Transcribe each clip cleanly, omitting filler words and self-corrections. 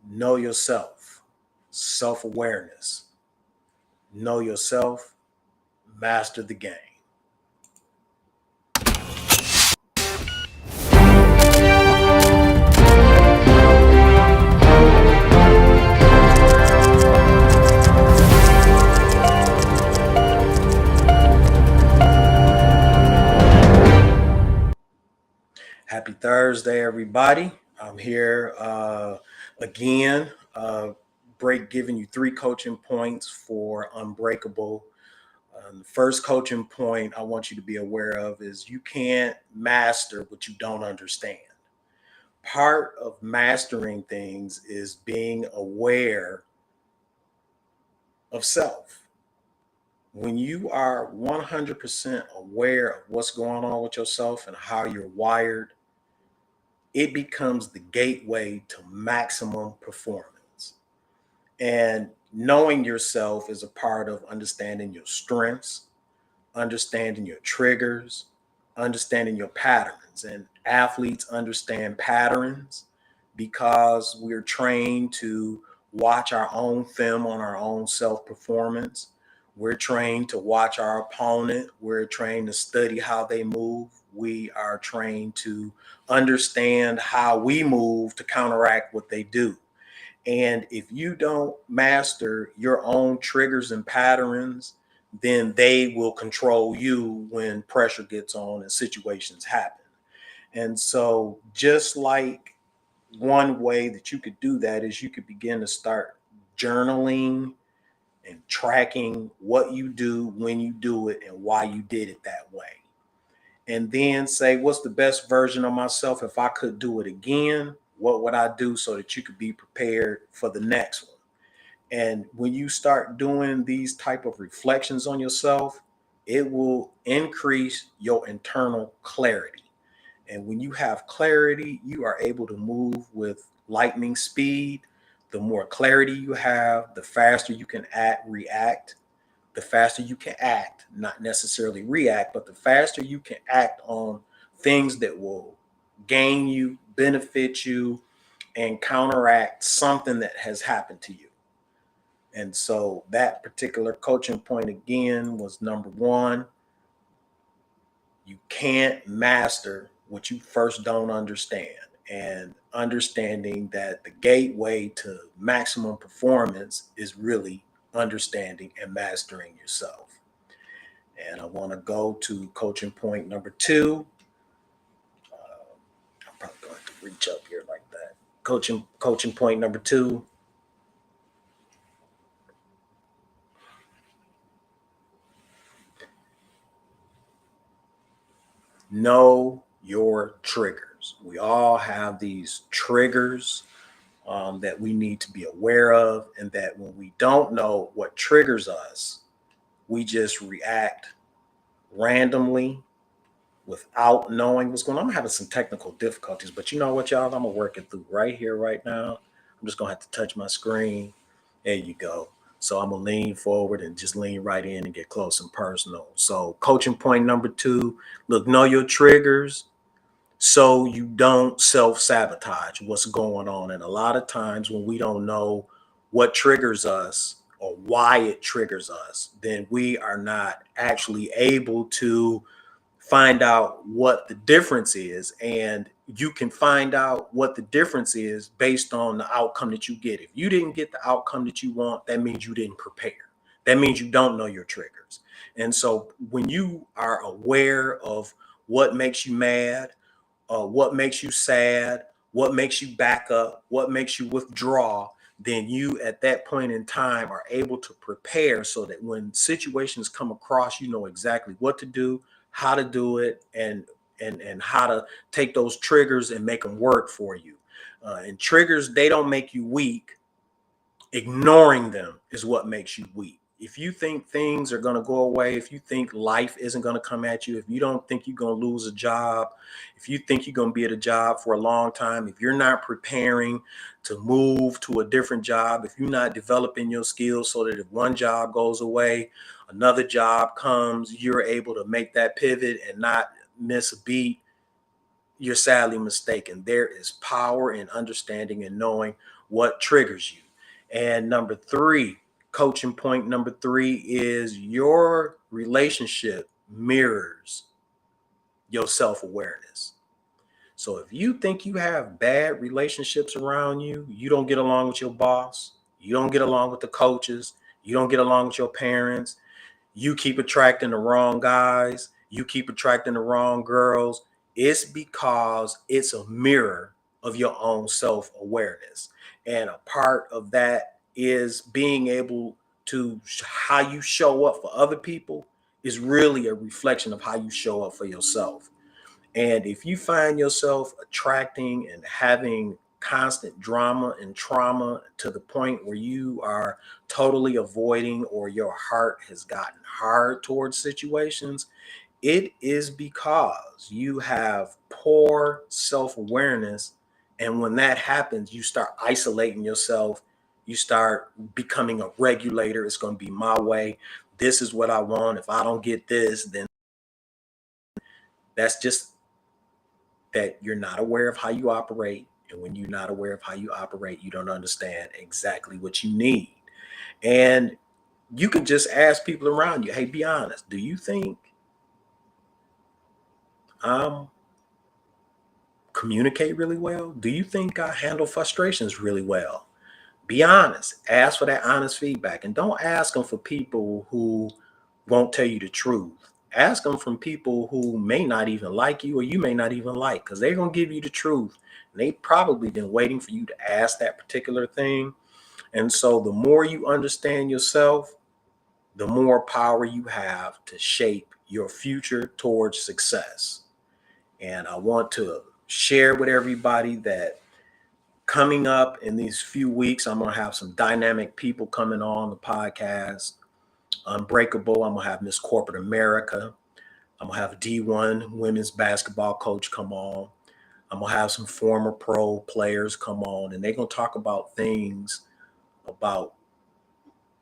Know yourself, self-awareness. Know yourself, master the game. Happy Thursday, everybody. I'm here again. Break giving you 3 coaching points for Unbreakable. The first coaching point I want you to be aware of is you can't master what you don't understand. Part of mastering things is being aware of self. When you are 100% aware of what's going on with yourself and how you're wired, it becomes the gateway to maximum performance. And knowing yourself is a part of understanding your strengths, understanding your triggers, understanding your patterns. And athletes understand patterns because we're trained to watch our own film on our own self performance. We're trained to watch our opponent. We're trained to study how they move. We are trained to understand how we move to counteract what they do. And if you don't master your own triggers and patterns, then they will control you when pressure gets on and situations happen. And so, just like one way that you could do that is you could begin to start journaling and tracking what you do, when you do it, and why you did it that way. And then say, what's the best version of myself? If I could do it again, what would I do so that you could be prepared for the next one? And when you start doing these type of reflections on yourself, it will increase your internal clarity. And when you have clarity, you are able to move with lightning speed. The more clarity you have, the faster you can react, the faster you can act, not necessarily react, but the faster you can act on things that will gain you, benefit you, and counteract something that has happened to you. And so that particular coaching point again was number one. You can't master what you first don't understand. And understanding that the gateway to maximum performance is really understanding and mastering yourself. And I want to go to coaching point number two. I'm probably going to reach up here like that. Coaching point number two. Know your triggers. We all have these triggers that we need to be aware of, and that when we don't know what triggers us, we just react randomly without knowing what's going on. I'm having some technical difficulties, but you know what, y'all? I'm gonna work it through right here, right now. I'm just gonna have to touch my screen. There you go. So I'm gonna lean forward and just lean right in and get close and personal. So coaching point number two, look, know your triggers so you don't self-sabotage what's going on. And a lot of times when we don't know what triggers us or why it triggers us, then we are not actually able to find out what the difference is. And you can find out what the difference is based on the outcome that you get. If you didn't get the outcome that you want, that means you didn't prepare. That means you don't know your triggers. And so when you are aware of what makes you mad, what makes you sad, what makes you back up, what makes you withdraw, then you at that point in time are able to prepare so that when situations come across, you know exactly what to do, how to do it, and how to take those triggers and make them work for you. And triggers, they don't make you weak. Ignoring them is what makes you weak. If you think things are going to go away, if you think life isn't going to come at you, if you don't think you're going to lose a job, if you think you're going to be at a job for a long time, if you're not preparing to move to a different job, if you're not developing your skills so that if one job goes away, another job comes, you're able to make that pivot and not miss a beat, you're sadly mistaken. There is power in understanding and knowing what triggers you. And number three, coaching point number three is your relationship mirrors your self awareness. So if you think you have bad relationships around you, you don't get along with your boss, you don't get along with the coaches, you don't get along with your parents, you keep attracting the wrong guys, you keep attracting the wrong girls, it's because it's a mirror of your own self awareness. And a part of that is being able to how you show up for other people is really a reflection of how you show up for yourself. And if you find yourself attracting and having constant drama and trauma to the point where you are totally avoiding or your heart has gotten hard towards situations, it is because you have poor self awareness. And when that happens, you start isolating yourself. You start becoming a regulator. It's going to be my way. This is what I want. If I don't get this, then that's just that you're not aware of how you operate. And when you're not aware of how you operate, you don't understand exactly what you need. And you can just ask people around you, hey, be honest. Do you think I communicate really well? Do you think I handle frustrations really well? Be honest. Ask for that honest feedback. And don't ask them for people who won't tell you the truth. Ask them from people who may not even like you or you may not even like, because they're going to give you the truth. And they probably been waiting for you to ask that particular thing. And so the more you understand yourself, the more power you have to shape your future towards success. And I want to share with everybody that coming up in these few weeks, I'm going to have some dynamic people coming on the podcast. Unbreakable. I'm going to have Miss Corporate America. I'm going to have D1 women's basketball coach come on. I'm going to have some former pro players come on, and they're going to talk about things about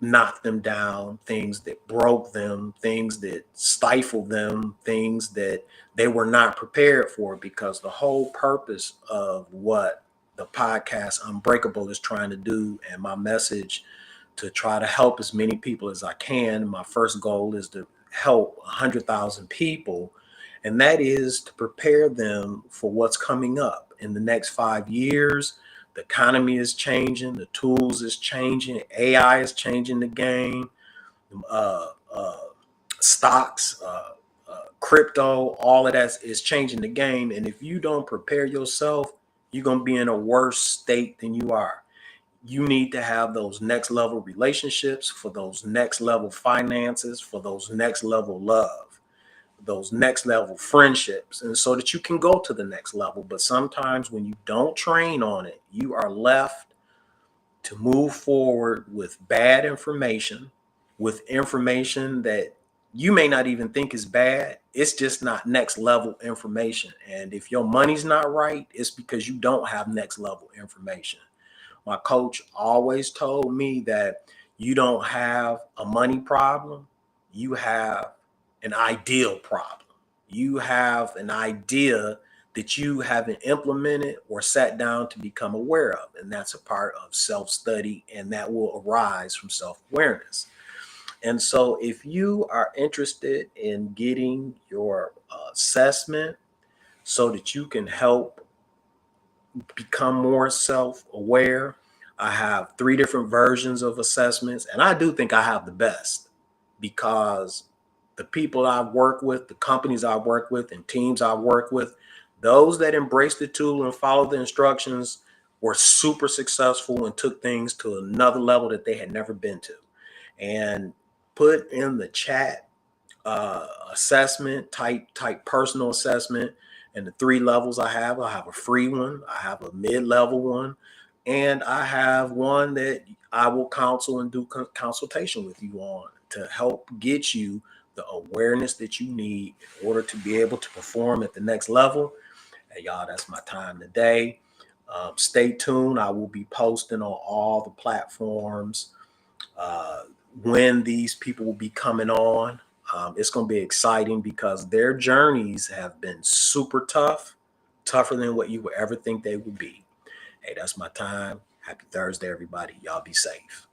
knocked them down, things that broke them, things that stifled them, things that they were not prepared for, because the whole purpose of what the podcast Unbreakable is trying to do, and my message to try to help as many people as I can. My first goal is to help 100,000 people, and that is to prepare them for what's coming up in the next 5 years. The economy is changing, the tools is changing, AI is changing the game, uh, uh, stocks, crypto, all of that is changing the game. And if you don't prepare yourself, you're going to be in a worse state than you are. You need to have those next level relationships, for those next level finances, for those next level love, those next level friendships, and so that you can go to the next level. But sometimes when you don't train on it, you are left to move forward with bad information, with information that you may not even think is bad. It's just not next level information. And if your money's not right, it's because you don't have next level information. My coach always told me that you don't have a money problem, you have an ideal problem. You have an idea that you haven't implemented or sat down to become aware of. And that's a part of self study, and that will arise from self awareness. And so, if you are interested in getting your assessment so that you can help become more self-aware, I have three different versions of assessments, and I do think I have the best, because the people I've worked with, the companies I've worked with, and teams I've worked with, those that embraced the tool and followed the instructions were super successful and took things to another level that they had never been to. And put in the chat assessment type personal assessment, and the three levels I have a free one, I have a mid-level one, and I have one that I will counsel and do consultation with you on to help get you the awareness that you need in order to be able to perform at the next level. Hey, y'all, that's my time today. Stay tuned. I will be posting on all the platforms uh, when these people will be coming on. It's going to be exciting because their journeys have been super tough, tougher than what you would ever think they would be. Hey, that's my time. Happy Thursday, everybody. Y'all be safe.